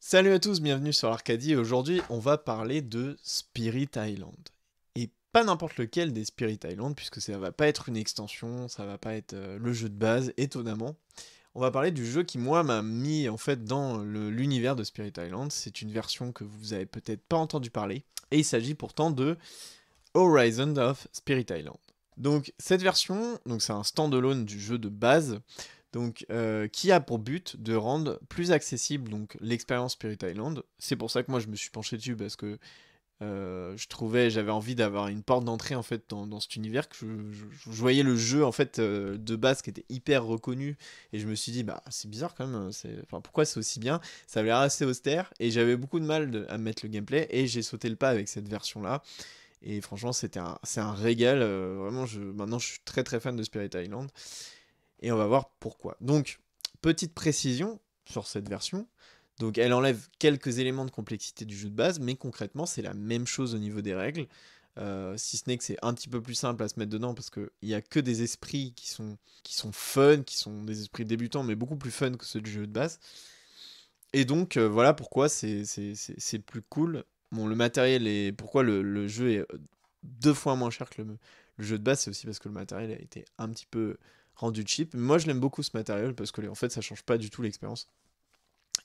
Salut à tous, bienvenue sur l'Arcadie et aujourd'hui on va parler de Spirit Island. Et pas n'importe lequel des Spirit Island puisque ça va pas être une extension, ça va pas être le jeu de base, étonnamment. On va parler du jeu qui moi m'a mis en fait dans l'univers de Spirit Island. C'est une version que vous avez peut-être pas entendu parler et il s'agit pourtant de Horizon of Spirit Island. Donc cette version, donc c'est un standalone du jeu de base, donc qui a pour but de rendre plus accessible donc l'expérience Spirit Island. C'est pour ça que moi je me suis penché dessus parce que j'avais envie d'avoir une porte d'entrée en fait dans cet univers que je voyais le jeu en fait de base qui était hyper reconnu et je me suis dit bah c'est bizarre quand même, enfin pourquoi c'est aussi bien, ça avait l'air assez austère et j'avais beaucoup de mal à mettre le gameplay et j'ai sauté le pas avec cette version là. Et franchement, c'est un régal. Vraiment, maintenant, je suis très très fan de Spirit Island. Et on va voir pourquoi. Donc, petite précision sur cette version. Donc, elle enlève quelques éléments de complexité du jeu de base, mais concrètement, c'est la même chose au niveau des règles. Si ce n'est que c'est un petit peu plus simple à se mettre dedans parce qu'il n'y a que des esprits qui sont fun, qui sont des esprits débutants, mais beaucoup plus fun que ceux du jeu de base. Et donc, voilà pourquoi c'est plus cool. Bon, le matériel est. Pourquoi le jeu est deux fois moins cher que le jeu de base, c'est aussi parce que le matériel a été un petit peu rendu cheap. Moi, je l'aime beaucoup ce matériel parce que en fait, ça change pas du tout l'expérience.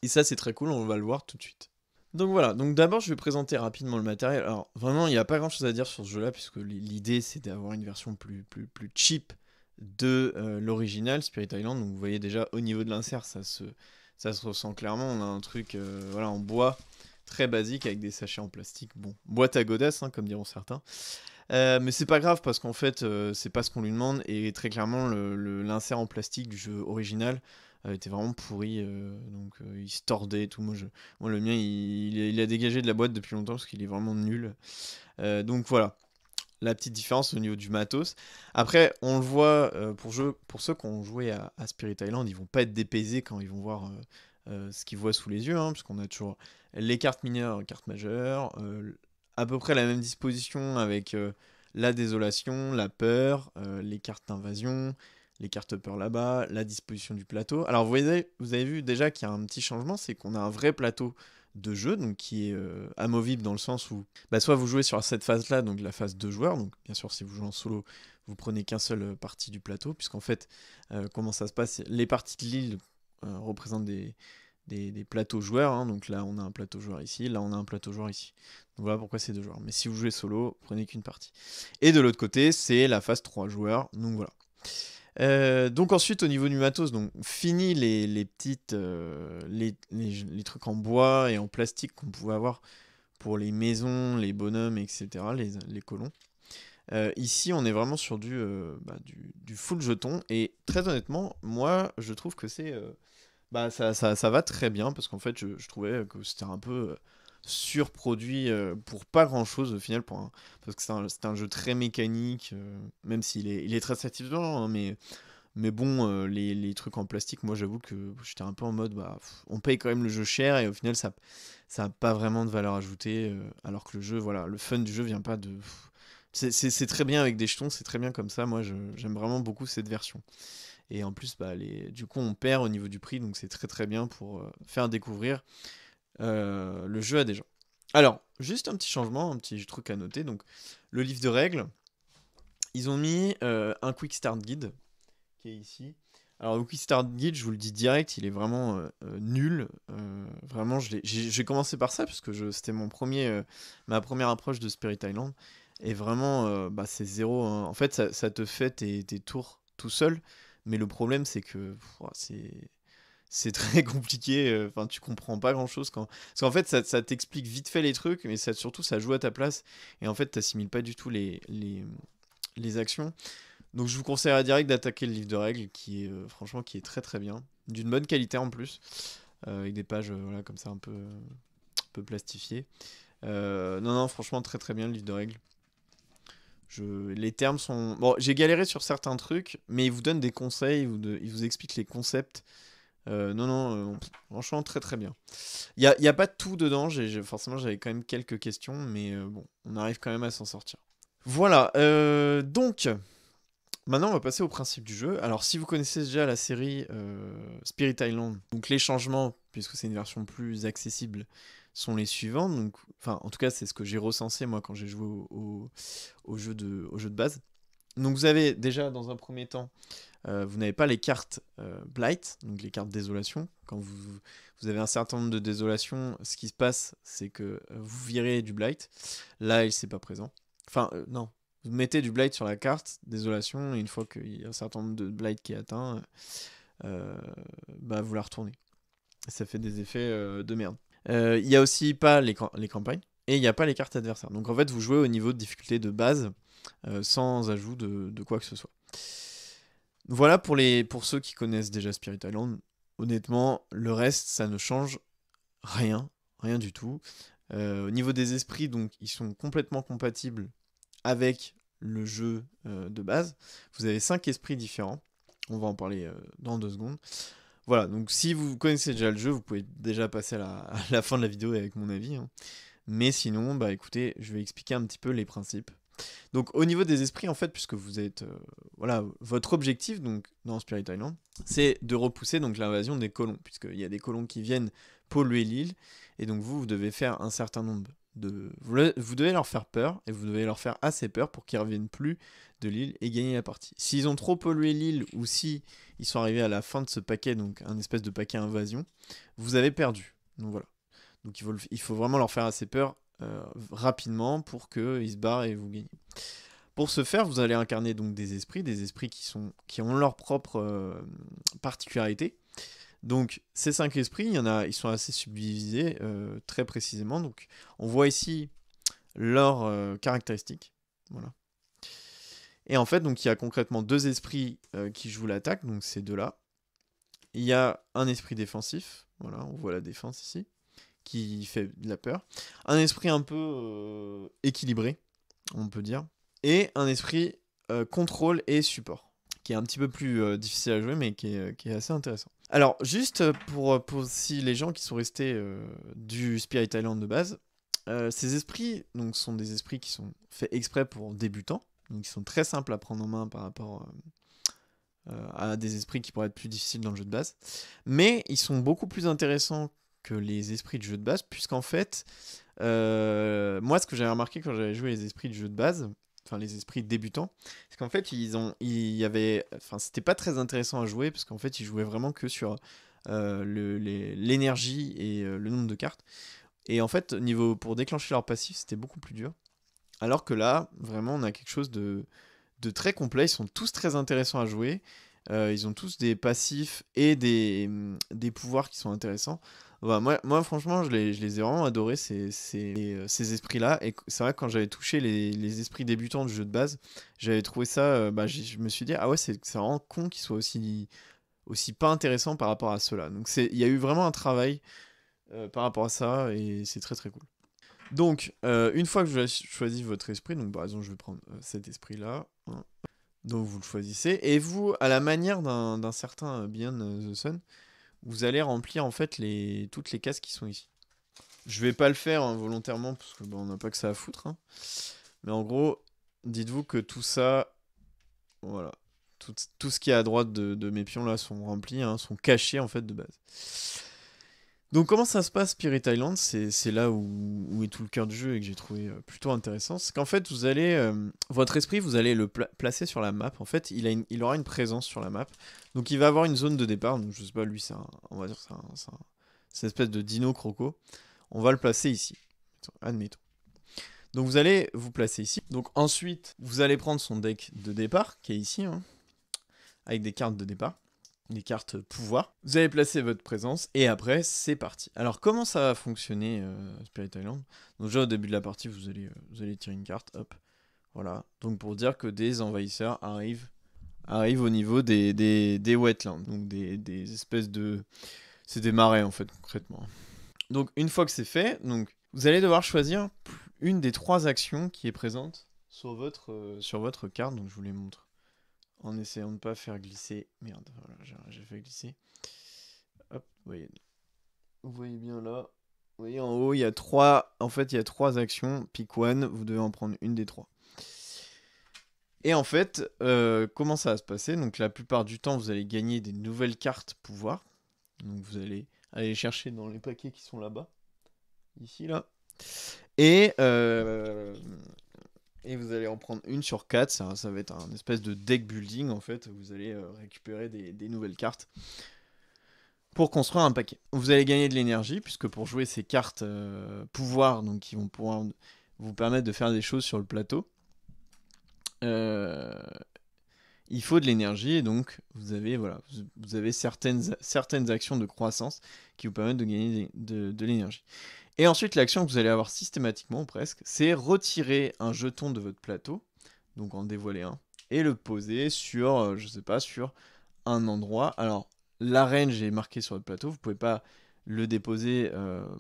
Et ça, c'est très cool, on va le voir tout de suite. Donc voilà, donc d'abord je vais présenter rapidement le matériel. Alors vraiment, il n'y a pas grand chose à dire sur ce jeu-là, puisque l'idée c'est d'avoir une version plus cheap de l'original Spirit Island. Donc vous voyez déjà au niveau de l'insert, ça se ressent clairement. On a un truc voilà, en bois très basique avec des sachets en plastique. Bon, boîte à godasses, hein, comme diront certains. Mais c'est pas grave parce qu'en fait, c'est pas ce qu'on lui demande. Et très clairement, l'insert en plastique du jeu original était vraiment pourri. Donc il se tordait et tout. Moi le mien, il a dégagé de la boîte depuis longtemps parce qu'il est vraiment nul. Donc voilà, la petite différence au niveau du matos. Après, on le voit, pour ceux qui ont joué à Spirit Island, ils vont pas être dépaysés quand ils vont voir ce qu'ils voient sous les yeux, hein, puisqu'on a toujours les cartes mineures, cartes majeures, à peu près la même disposition avec la désolation, la peur, les cartes d'invasion, les cartes peur là-bas, la disposition du plateau. Alors vous avez vu déjà qu'il y a un petit changement, c'est qu'on a un vrai plateau de jeu, donc qui est amovible dans le sens où bah, soit vous jouez sur cette phase-là, donc la phase 2 joueurs, donc bien sûr si vous jouez en solo, vous prenez qu'un seul partie du plateau, puisqu'en fait, comment ça se passe, les parties de l'île représentent des plateaux joueurs, hein, donc là on a un plateau joueur ici, là on a un plateau joueur ici. Donc voilà pourquoi c'est deux joueurs. Mais si vous jouez solo, prenez qu'une partie. Et de l'autre côté, c'est la phase 3 joueurs, donc voilà. Donc ensuite au niveau du matos, donc fini les petites les trucs en bois et en plastique qu'on pouvait avoir pour les maisons, les bonhommes, etc., les colons. Ici, on est vraiment sur du full jeton. Et très honnêtement, moi, je trouve que ça va très bien. Parce qu'en fait, je trouvais que c'était un peu surproduit pour pas grand-chose au final. Parce que c'est un jeu très mécanique. Même il est très satisfaisant. Hein, mais bon, les trucs en plastique, moi, j'avoue que j'étais un peu en mode, bah, on paye quand même le jeu cher. Et au final, ça a pas vraiment de valeur ajoutée. Alors que le jeu, voilà, le fun du jeu vient pas de... C'est très bien avec des jetons, c'est très bien comme ça. Moi, j'aime vraiment beaucoup cette version. Et en plus, bah, du coup, on perd au niveau du prix, donc c'est très très bien pour faire découvrir le jeu à des gens. Alors, juste un petit changement, un petit truc à noter. Donc, le livre de règles, ils ont mis un Quick Start Guide qui est ici. Alors, le Quick Start Guide, je vous le dis direct, il est vraiment nul. Vraiment, j'ai commencé par ça parce que c'était ma première approche de Spirit Island. Et vraiment, bah, c'est zéro, hein. En fait, ça te fait tes tours tout seul. Mais le problème, c'est que c'est très compliqué. Enfin, tu comprends pas grand-chose parce qu'en fait, ça t'explique vite fait les trucs, mais surtout, ça joue à ta place. Et en fait, t'assimiles pas du tout les actions. Donc je vous conseillerais direct d'attaquer le livre de règles qui est franchement qui est très très bien, d'une bonne qualité en plus, avec des pages voilà comme ça un peu plastifiées. Non non franchement très très bien le livre de règles. Les termes sont bon, j'ai galéré sur certains trucs, mais il vous donne des conseils, il vous explique les concepts. Non non franchement très très bien. Il y a pas tout dedans, forcément j'avais quand même quelques questions, mais bon on arrive quand même à s'en sortir. Voilà donc Maintenant, on va passer au principe du jeu. Alors, si vous connaissez déjà la série Spirit Island, donc les changements, puisque c'est une version plus accessible, sont les suivants. Donc, enfin, en tout cas, c'est ce que j'ai recensé moi quand j'ai joué au jeu de base. Donc, vous avez déjà dans un premier temps, vous n'avez pas les cartes Blight, donc les cartes désolation. Quand vous avez un certain nombre de désolations, ce qui se passe, c'est que vous virez du Blight. Là, il c'est pas présent. Enfin, non. Vous mettez du Blight sur la carte, désolation, et une fois qu'il y a un certain nombre de Blight qui est atteint, bah, vous la retournez. Ça fait des effets de merde. Il y a aussi pas les campagnes, et il n'y a pas les cartes adversaires. Donc en fait, vous jouez au niveau de difficulté de base, sans ajout de quoi que ce soit. Voilà pour ceux qui connaissent déjà Spirit Island. Honnêtement, le reste, ça ne change rien, rien du tout. Au niveau des esprits, donc, ils sont complètement compatibles avec le jeu de base. Vous avez 5 esprits différents. On va en parler dans 2 secondes. Voilà, donc si vous connaissez déjà le jeu, vous pouvez déjà passer à la fin de la vidéo avec mon avis. Hein. Mais sinon, bah écoutez, je vais expliquer un petit peu les principes. Donc au niveau des esprits, en fait, puisque vous êtes... voilà, votre objectif donc, dans Spirit Island, c'est de repousser donc l'invasion des colons, puisqu'il y a des colons qui viennent polluer l'île, et donc vous devez faire un certain nombre de... Vous devez leur faire peur, et vous devez leur faire assez peur pour qu'ils ne reviennent plus de l'île et gagner la partie. S'ils ont trop pollué l'île, ou si ils sont arrivés à la fin de ce paquet, donc un espèce de paquet invasion, vous avez perdu. Donc voilà. Donc il faut vraiment leur faire assez peur rapidement pour qu'ils se barrent et vous gagnez. Pour ce faire, vous allez incarner donc des esprits qui ont leur propre particularité. Donc ces 5 esprits, ils sont assez subdivisés très précisément. Donc on voit ici leurs caractéristiques. Voilà. Et en fait, donc il y a concrètement 2 esprits qui jouent l'attaque, donc ces deux-là. Il y a un esprit défensif, voilà, on voit la défense ici, qui fait de la peur. Un esprit un peu équilibré, on peut dire. Et un esprit contrôle et support, qui est un petit peu plus difficile à jouer, mais qui est assez intéressant. Alors, juste pour si les gens qui sont restés du Spirit Island de base, ces esprits donc, sont des esprits qui sont faits exprès pour débutants, donc ils sont très simples à prendre en main par rapport à des esprits qui pourraient être plus difficiles dans le jeu de base. Mais ils sont beaucoup plus intéressants que les esprits de jeu de base, puisqu'en fait, moi, ce que j'avais remarqué quand j'avais joué les esprits de jeu de base, enfin les esprits débutants, c'est qu'en fait, c'était pas très intéressant à jouer, parce qu'en fait, ils jouaient vraiment que sur l'énergie et le nombre de cartes. Et en fait, pour déclencher leur passif, c'était beaucoup plus dur. Alors que là, vraiment, on a quelque chose de très complet. Ils sont tous très intéressants à jouer. Ils ont tous des passifs et des pouvoirs qui sont intéressants. Voilà, moi, franchement, je les ai vraiment adorés, ces esprits-là. Et c'est vrai que quand j'avais touché les esprits débutants du jeu de base, j'avais trouvé ça... je me suis dit, ah ouais, c'est vraiment con qu'ils soient aussi pas intéressants par rapport à ceux-là. Donc il y a eu vraiment un travail par rapport à ça, et c'est très très cool. Donc, une fois que vous avez choisi votre esprit, donc par exemple, je vais prendre cet esprit-là. Hein. Donc, vous le choisissez. Et vous, à la manière d'un certain Beyond the Sun, vous allez remplir en fait toutes les cases qui sont ici. Je vais pas le faire volontairement, parce que on n'a pas que ça à foutre. Hein. Mais en gros, dites-vous que tout ça, voilà, tout ce qui est à droite de mes pions là sont remplis, hein, sont cachés en fait de base. Donc comment ça se passe Spirit Island, c'est là où est tout le cœur du jeu et que j'ai trouvé plutôt intéressant. C'est qu'en fait vous allez, votre esprit vous allez le placer sur la map. En fait il aura une présence sur la map. Donc il va avoir une zone de départ. Donc je sais pas, lui on va dire c'est une espèce de dino croco. On va le placer ici, admettons. Donc vous allez vous placer ici. Donc ensuite vous allez prendre son deck de départ qui est ici, hein, avec des cartes de départ. Des cartes pouvoir. Vous allez placer votre présence et après c'est parti. Alors comment ça va fonctionner Spirit Island? Donc déjà au début de la partie vous allez tirer une carte, hop, voilà. Donc pour dire que des envahisseurs arrivent au niveau des wetlands, donc des espèces de... C'est des marais en fait concrètement. Donc une fois que c'est fait, donc, vous allez devoir choisir une des 3 actions qui est présente sur votre carte, donc je vous les montre. En essayant de ne pas faire glisser. Merde, voilà, j'ai fait glisser. Hop, vous voyez bien là. Vous voyez en haut, il y a 3. En fait, il y a 3 actions. Pick one, vous devez en prendre une des 3. Et en fait, comment ça va se passer? Donc la plupart du temps, vous allez gagner des nouvelles cartes pouvoir. Donc vous allez aller les chercher dans les paquets qui sont là-bas, ici, là. Et, euh, et vous allez en prendre une sur 4. Ça va être un espèce de deck building, en fait. Vous allez récupérer des nouvelles cartes pour construire un paquet. Vous allez gagner de l'énergie, puisque pour jouer ces cartes pouvoir, donc qui vont pouvoir vous permettre de faire des choses sur le plateau, euh, il faut de l'énergie, et donc vous avez, voilà, vous avez certaines actions de croissance qui vous permettent de gagner de l'énergie. Et ensuite, l'action que vous allez avoir systématiquement, presque, c'est retirer un jeton de votre plateau, donc en dévoiler un, et le poser sur, je sais pas, sur un endroit. Alors, la range est marquée sur votre plateau, vous pouvez pas le déposer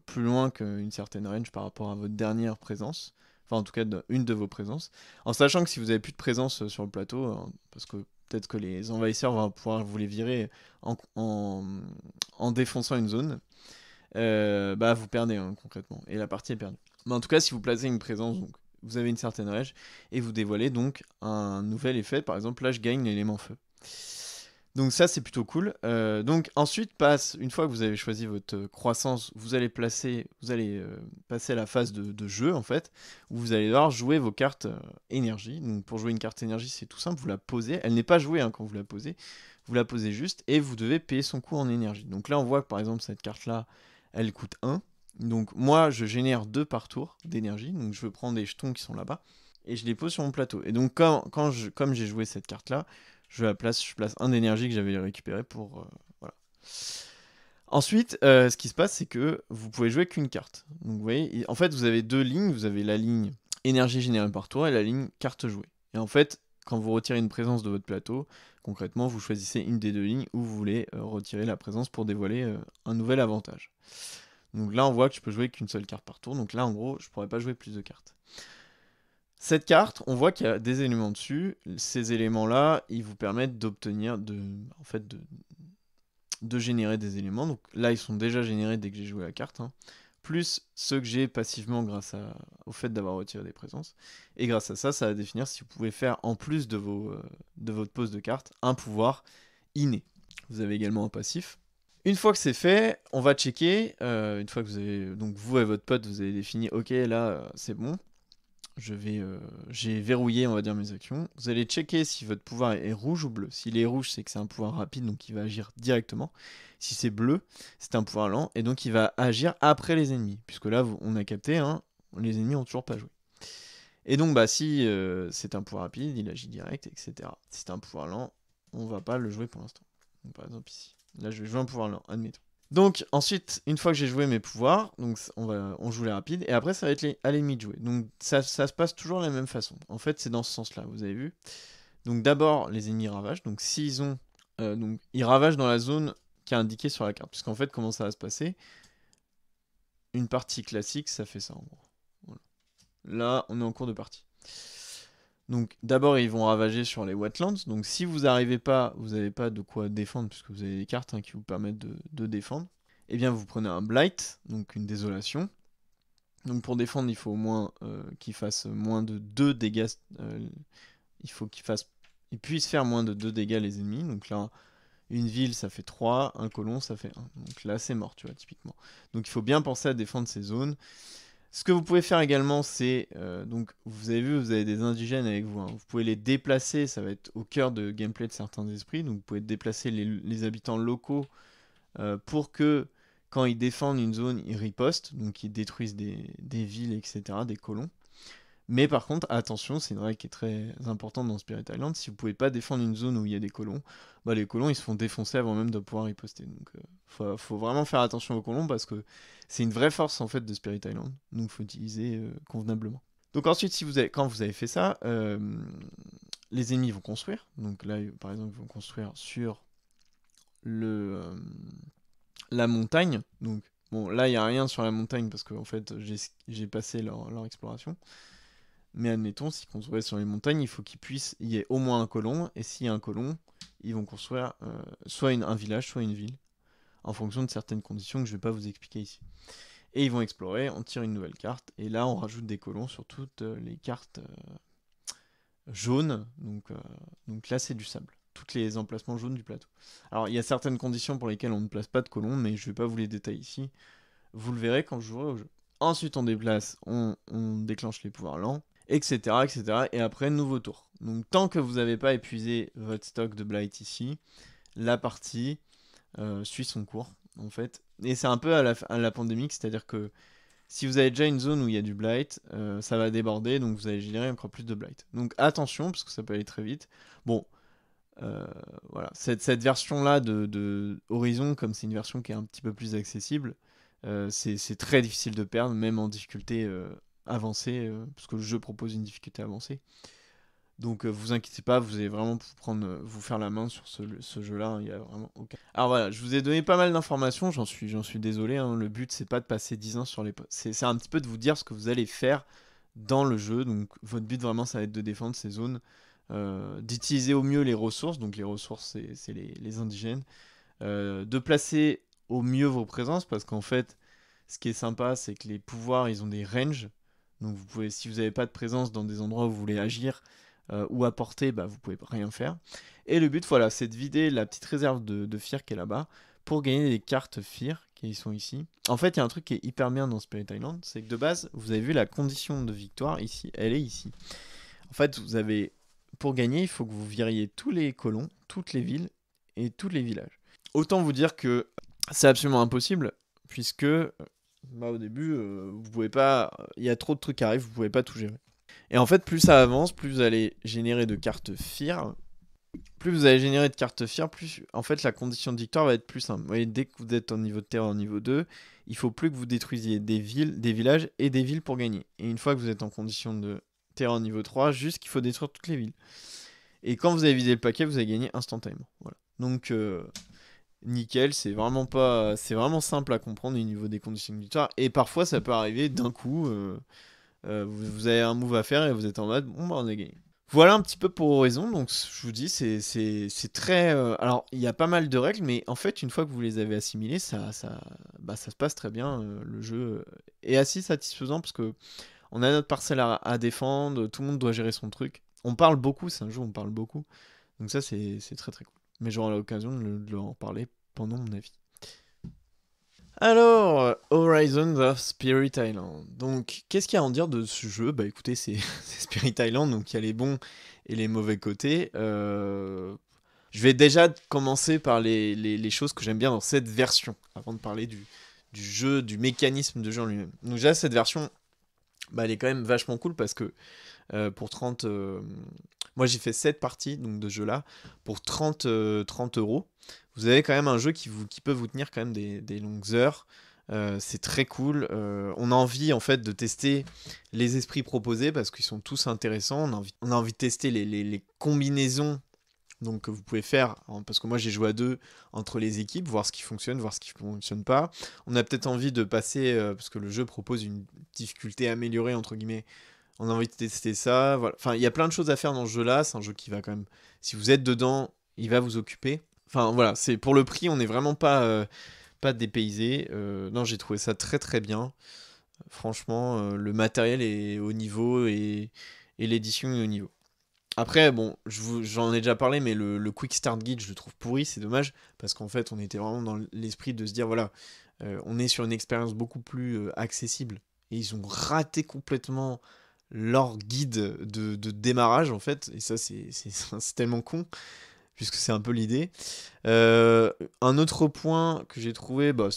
plus loin qu'une certaine range par rapport à votre dernière présence. Enfin, en tout cas, une de vos présences. En sachant que si vous avez plus de présence sur le plateau, parce que peut-être que les envahisseurs vont pouvoir vous les virer en défonçant une zone, bah vous perdez concrètement. Et la partie est perdue. Mais en tout cas, si vous placez une présence, donc, vous avez une certaine range, et vous dévoilez donc un nouvel effet. Par exemple, là, je gagne l'élément feu. Donc ça c'est plutôt cool. Donc ensuite passe, une fois que vous avez choisi votre croissance, vous allez passer à la phase de jeu en fait, où vous allez devoir jouer vos cartes énergie. Donc pour jouer une carte énergie c'est tout simple, vous la posez, elle n'est pas jouée quand vous la posez juste et vous devez payer son coût en énergie. Donc là on voit que par exemple cette carte là, elle coûte 1. Donc moi je génère 2 par tour d'énergie, donc je veux prendre des jetons qui sont là-bas et je les pose sur mon plateau. Et donc comme j'ai joué cette carte là, je place un d'énergie que j'avais récupéré pour. Voilà. Ensuite, ce qui se passe, c'est que vous pouvez jouer qu'une carte. Donc vous voyez, en fait, vous avez deux lignes. Vous avez la ligne énergie générée par tour et la ligne carte jouée. Et en fait, quand vous retirez une présence de votre plateau, concrètement, vous choisissez une des deux lignes où vous voulez retirer la présence pour dévoiler un nouvel avantage. Donc là, on voit que je peux jouer qu'une seule carte par tour. Donc là, en gros, je pourrais pas jouer plus de cartes. Cette carte, on voit qu'il y a des éléments dessus. Ces éléments-là, ils vous permettent d'obtenir, de générer des éléments. Donc là, ils sont déjà générés dès que j'ai joué la carte. Plus ceux que j'ai passivement grâce au fait d'avoir retiré des présences. Et grâce à ça, ça va définir si vous pouvez faire, en plus de votre pose de carte, un pouvoir inné. Vous avez également un passif. Une fois que c'est fait, on va checker. Une fois que vous avez, donc vous et votre pote, vous avez défini, ok, là, c'est bon. J'ai verrouillé, on va dire, mes actions. Vous allez checker si votre pouvoir est rouge ou bleu. S'il est rouge, c'est que c'est un pouvoir rapide, donc il va agir directement. Si c'est bleu, c'est un pouvoir lent, et donc il va agir après les ennemis. Puisque là, on a capté, les ennemis ont toujours pas joué. Et donc, bah, si c'est un pouvoir rapide, il agit direct, etc. Si c'est un pouvoir lent, on va pas le jouer pour l'instant. Par exemple ici. Là, je vais jouer un pouvoir lent, admettons. Donc ensuite, une fois que j'ai joué mes pouvoirs, donc on joue les rapides, et après ça va être à l'ennemi de jouer. Donc ça se passe toujours de la même façon. En fait, c'est dans ce sens-là, vous avez vu. Donc d'abord, les ennemis ravagent. Donc s'ils ont, donc ils ravagent dans la zone qui est indiquée sur la carte. Puisqu'en fait, comment ça va se passer? Une partie classique, ça fait ça en gros. Voilà. Là, on est en cours de partie. Donc d'abord, ils vont ravager sur les wetlands. Donc si vous n'arrivez pas, vous n'avez pas de quoi défendre, puisque vous avez des cartes qui vous permettent de défendre. Eh bien, vous prenez un blight, donc une désolation. Donc pour défendre, il faut au moins qu'il fasse moins de 2 dégâts. Il faut qu'il puisse faire moins de 2 dégâts les ennemis. Donc là, une ville, ça fait 3, un colon, ça fait 1. Donc là, c'est mort, tu vois, typiquement. Donc il faut bien penser à défendre ces zones. Ce que vous pouvez faire également, c'est... donc vous avez vu, vous avez des indigènes avec vous. Vous pouvez les déplacer, ça va être au cœur de gameplay de certains esprits. Donc vous pouvez déplacer les habitants locaux pour que quand ils défendent une zone, ils ripostent, donc ils détruisent des villes, etc., des colons. Mais par contre, attention, c'est une règle qui est très importante dans Spirit Island, si vous pouvez pas défendre une zone où il y a des colons, bah les colons ils se font défoncer avant même de pouvoir riposter. Donc faut vraiment faire attention aux colons parce que c'est une vraie force en fait de Spirit Island, donc faut utiliser convenablement. Donc ensuite, quand vous avez fait ça, les ennemis vont construire. Donc là, par exemple, ils vont construire sur la montagne. Donc bon, là il n'y a rien sur la montagne parce que en fait j'ai passé leur exploration. Mais admettons, s'ils construisent sur les montagnes, il faut il y ait au moins un colon. Et s'il y a un colon, ils vont construire soit un village, soit une ville, en fonction de certaines conditions que je ne vais pas vous expliquer ici. Et ils vont explorer, on tire une nouvelle carte, et là on rajoute des colons sur toutes les cartes jaune, donc là c'est du sable. Tous les emplacements jaunes du plateau. Alors il y a certaines conditions pour lesquelles on ne place pas de colons, mais je vais pas vous les détailler ici. Vous le verrez quand je jouerai au jeu. Ensuite on déplace, on déclenche les pouvoirs lents, etc., etc. Et après nouveau tour. Donc tant que vous n'avez pas épuisé votre stock de Blight ici, la partie suit son cours en fait. Et c'est un peu à la pandémique, c'est-à-dire que si vous avez déjà une zone où il y a du blight, ça va déborder, donc vous allez générer encore plus de blight. Donc attention, parce que ça peut aller très vite. Bon, euh, voilà, cette version-là de Horizon, comme c'est une version qui est un petit peu plus accessible, c'est très difficile de perdre, même en difficulté avancée, parce que le jeu propose une difficulté avancée. Donc vous inquiétez pas, vous allez vraiment vous faire la main sur ce jeu-là, il y a vraiment aucun. Alors voilà, je vous ai donné pas mal d'informations, j'en suis désolé, hein, le but c'est pas de passer 10 ans sur les... C'est un petit peu de vous dire ce que vous allez faire dans le jeu, donc votre but vraiment ça va être de défendre ces zones, d'utiliser au mieux les ressources, donc les ressources c'est les indigènes, de placer au mieux vos présences, parce qu'en fait, ce qui est sympa c'est que les pouvoirs ils ont des ranges, donc vous pouvez, si vous n'avez pas de présence dans des endroits où vous voulez agir, ou apporter, bah, vous pouvez rien faire. Et le but, voilà, c'est de vider la petite réserve de Fear qui est là-bas pour gagner des cartes Fear qui sont ici. En fait, il y a un truc qui est hyper bien dans Spirit Island, c'est que de base, vous avez vu la condition de victoire ici, elle est ici. En fait, vous avez, pour gagner, il faut que vous viriez tous les colons, toutes les villes et tous les villages. Autant vous dire que c'est absolument impossible, puisque bah, au début, vous pouvez pas, il y a trop de trucs qui arrivent, vous pouvez pas tout gérer. Et en fait, plus ça avance, plus vous allez générer de cartes FIR. Plus vous allez générer de cartes FIR, plus en fait la condition de victoire va être plus simple. Vous voyez, dès que vous êtes en niveau de terre en niveau 2, il faut plus que vous détruisiez des villes, des villages et des villes pour gagner. Et une fois que vous êtes en condition de terre en niveau 3, juste qu'il faut détruire toutes les villes. Et quand vous avez vidé le paquet, vous allez gagner instantanément. Voilà. Donc nickel, c'est vraiment simple à comprendre au niveau des conditions de victoire. Et parfois ça peut arriver d'un coup. Vous avez un move à faire et vous êtes en mode bon bah on a gagné. Voilà un petit peu pour Horizon, donc je vous dis c'est très... alors il y a pas mal de règles, mais en fait une fois que vous les avez assimilées, ça se passe très bien, le jeu est assez satisfaisant parce que on a notre parcelle à défendre, tout le monde doit gérer son truc. On parle beaucoup, c'est un jeu où on parle beaucoup, donc ça c'est très très cool. Mais j'aurai l'occasion de en parler pendant mon avis. Alors, Horizons of Spirit Island. Donc, qu'est-ce qu'il y a à en dire de ce jeu? Bah écoutez, c'est c'est Spirit Island, donc il y a les bons et les mauvais côtés. Je vais déjà commencer par les choses que j'aime bien dans cette version, avant de parler du jeu, du mécanisme de jeu en lui-même. Donc déjà, cette version, bah, elle est quand même vachement cool parce que pour 30... moi j'ai fait 7 parties donc, de jeu là, pour 30 euros. Vous avez quand même un jeu qui peut vous tenir quand même des longues heures. C'est très cool. On a envie en fait de tester les esprits proposés parce qu'ils sont tous intéressants. On a envie de tester les combinaisons donc, que vous pouvez faire, hein, parce que moi j'ai joué à deux entre les équipes, voir ce qui fonctionne, voir ce qui ne fonctionne pas. On a peut-être envie de passer, parce que le jeu propose une difficulté améliorée entre guillemets, on a envie de tester ça. Voilà. Enfin, il y a plein de choses à faire dans ce jeu-là. C'est un jeu qui va quand même, si vous êtes dedans, il va vous occuper. Enfin, voilà, c'est pour le prix, on n'est vraiment pas dépaysé. Non, j'ai trouvé ça très très bien. Franchement, le matériel est au niveau et l'édition est au niveau. Après, bon, j'en ai déjà parlé, mais le Quick Start Guide, je le trouve pourri, c'est dommage, parce qu'en fait, on était vraiment dans l'esprit de se dire, voilà, on est sur une expérience beaucoup plus accessible. Et ils ont raté complètement leur guide de démarrage, en fait, et ça, c'est tellement con, puisque c'est un peu l'idée. Un autre point que j'ai trouvé, bah,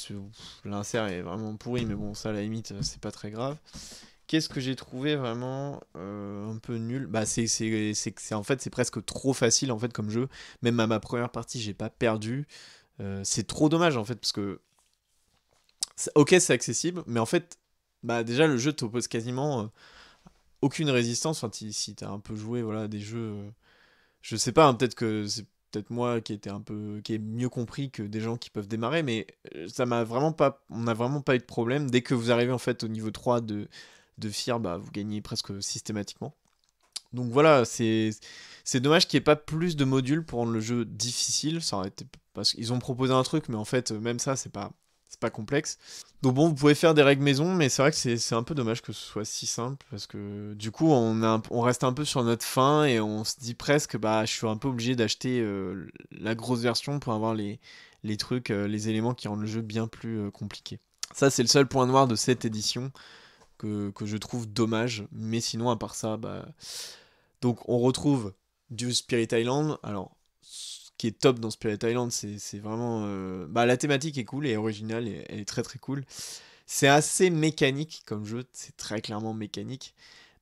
l'insert est vraiment pourri, mais bon, ça, à la limite, c'est pas très grave. Qu'est-ce que j'ai trouvé vraiment un peu nul? Bah en fait c'est presque trop facile en fait comme jeu. Même à ma première partie j'ai pas perdu. C'est trop dommage en fait parce que ok c'est accessible, mais en fait bah déjà le jeu t'oppose quasiment aucune résistance. Enfin si t'as un peu joué voilà à des jeux, je sais pas hein, peut-être que c'est peut-être moi qui ai mieux compris que des gens qui peuvent démarrer, mais ça m'a vraiment pas, on n'a vraiment pas eu de problème. Dès que vous arrivez en fait au niveau 3 de Fear, bah, vous gagnez presque systématiquement. Donc voilà, c'est dommage qu'il n'y ait pas plus de modules pour rendre le jeu difficile. Ça aurait été parce qu'ils ont proposé un truc, mais en fait, même ça, c'est pas c'est pas complexe. Donc bon, vous pouvez faire des règles maison, mais c'est vrai que c'est un peu dommage que ce soit si simple, parce que du coup, on reste un peu sur notre faim, et on se dit presque, bah, je suis un peu obligé d'acheter la grosse version pour avoir les trucs, les éléments qui rendent le jeu bien plus compliqué. Ça, c'est le seul point noir de cette édition que je trouve dommage, mais sinon, à part ça, bah... Donc, on retrouve du Spirit Island. Alors, ce qui est top dans Spirit Island, c'est vraiment... Bah, la thématique est cool et originale, et elle est très très cool. C'est assez mécanique comme jeu, c'est très clairement mécanique,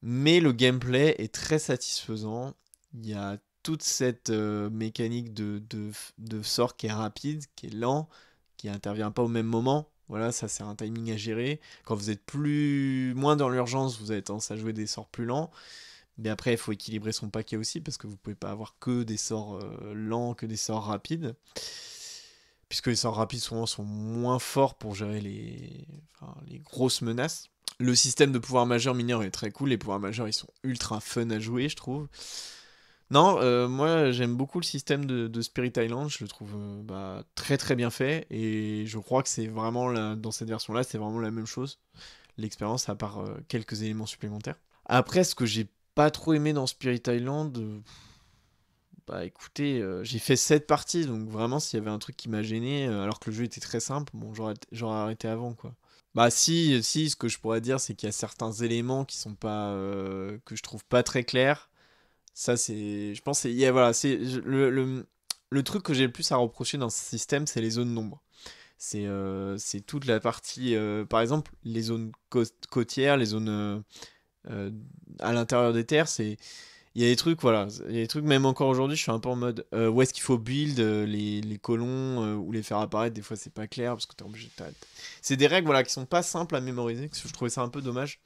mais le gameplay est très satisfaisant. Il y a toute cette mécanique de sort qui est rapide, qui est lent, qui intervient pas au même moment. Voilà, ça c'est un timing à gérer. Quand vous êtes moins dans l'urgence, vous avez tendance à jouer des sorts plus lents. Mais après, il faut équilibrer son paquet aussi, parce que vous pouvez pas avoir que des sorts lents, que des sorts rapides. Puisque les sorts rapides souvent sont moins forts pour gérer les grosses menaces. Le système de pouvoir majeur mineur est très cool, les pouvoirs majeurs ils sont ultra fun à jouer, je trouve. Non, moi j'aime beaucoup le système de Spirit Island, je le trouve bah, très très bien fait, et je crois que c'est vraiment, dans cette version-là, c'est vraiment la même chose, l'expérience, à part quelques éléments supplémentaires. Après, ce que j'ai pas trop aimé dans Spirit Island, bah écoutez, j'ai fait 7 parties, donc vraiment s'il y avait un truc qui m'a gêné, alors que le jeu était très simple, bon j'aurais arrêté avant quoi. Bah si, ce que je pourrais dire c'est qu'il y a certains éléments qui sont pas, que je trouve pas très clairs. Ça c'est, je pense, voilà, le truc que j'ai le plus à reprocher dans ce système, c'est les zones d'ombre. C'est toute la partie, par exemple, les zones côtières, les zones euh, à l'intérieur des terres, il y a des trucs, voilà, il y a des trucs, même encore aujourd'hui, je suis un peu en mode où est-ce qu'il faut build les colons ou les faire apparaître, des fois c'est pas clair parce que t'es obligé de... C'est des règles voilà, qui sont pas simples à mémoriser, que je trouvais ça un peu dommage.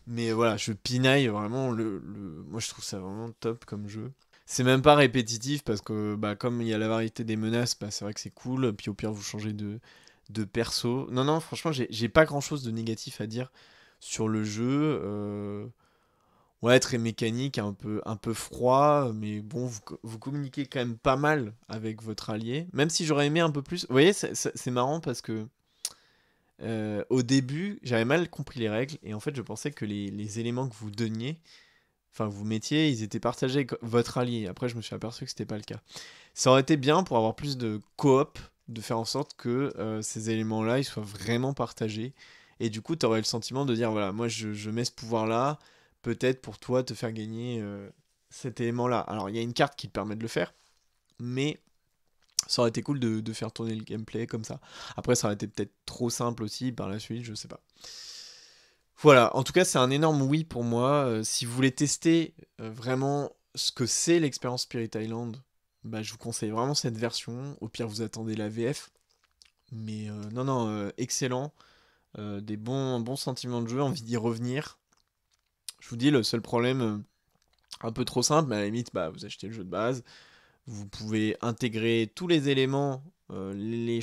Mais voilà, je pinaille vraiment, moi je trouve ça vraiment top comme jeu. C'est même pas répétitif parce que bah, comme il y a la variété des menaces, bah, c'est vrai que c'est cool, puis au pire vous changez de perso. Non, non, franchement, j'ai pas grand-chose de négatif à dire sur le jeu. Ouais, très mécanique, un peu froid, mais bon, vous communiquez quand même pas mal avec votre allié. Même si j'aurais aimé un peu plus. Vous voyez, c'est marrant parce que au début, j'avais mal compris les règles, et en fait, je pensais que les éléments que vous donniez, enfin, que vous mettiez, ils étaient partagés avec votre allié. Après, je me suis aperçu que c'était pas le cas. Ça aurait été bien pour avoir plus de coop, de faire en sorte que ces éléments-là, ils soient vraiment partagés. Et du coup, tu aurais le sentiment de dire, voilà, moi, je mets ce pouvoir-là, peut-être pour toi, te faire gagner cet élément-là. Alors, il y a une carte qui te permet de le faire, mais ça aurait été cool de faire tourner le gameplay comme ça. Après, ça aurait été peut-être trop simple aussi par la suite, je sais pas. Voilà, en tout cas, c'est un énorme oui pour moi. Si vous voulez tester vraiment ce que c'est l'expérience Spirit Island, bah, je vous conseille vraiment cette version. Au pire, vous attendez la VF. Mais non, non, excellent. Des bons sentiments de jeu, envie d'y revenir. Je vous dis, le seul problème, un peu trop simple, mais à la limite, bah, vous achetez le jeu de base. Vous pouvez intégrer tous les éléments, les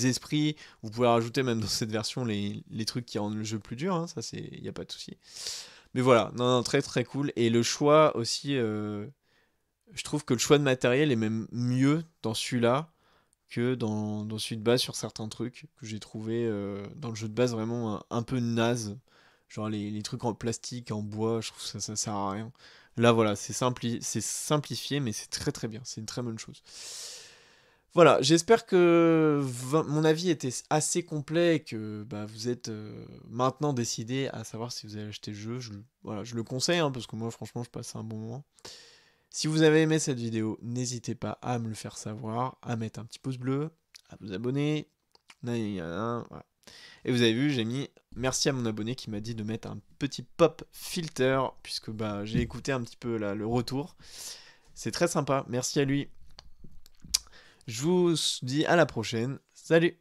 esprits. Vous pouvez rajouter même dans cette version les trucs qui rendent le jeu plus dur. Hein, ça, il n'y a pas de souci. Mais voilà, non, non, très très cool. Et le choix aussi, je trouve que le choix de matériel est même mieux dans celui-là que dans celui de base sur certains trucs que j'ai trouvé dans le jeu de base vraiment un peu naze. Genre les trucs en plastique, en bois, je trouve que ça sert à rien. Là voilà, c'est simplifié, mais c'est très très bien, c'est une très bonne chose. Voilà, j'espère que mon avis était assez complet et que bah, vous êtes maintenant décidé à savoir si vous allez acheter le jeu. Voilà, je le conseille hein, parce que moi franchement je passe un bon moment. Si vous avez aimé cette vidéo, n'hésitez pas à me le faire savoir, à mettre un petit pouce bleu, à vous abonner. Voilà. Et vous avez vu, j'ai mis merci à mon abonné qui m'a dit de mettre un petit pop filter, puisque bah, j'ai écouté un petit peu là, le retour. C'est très sympa, merci à lui. Je vous dis à la prochaine. Salut!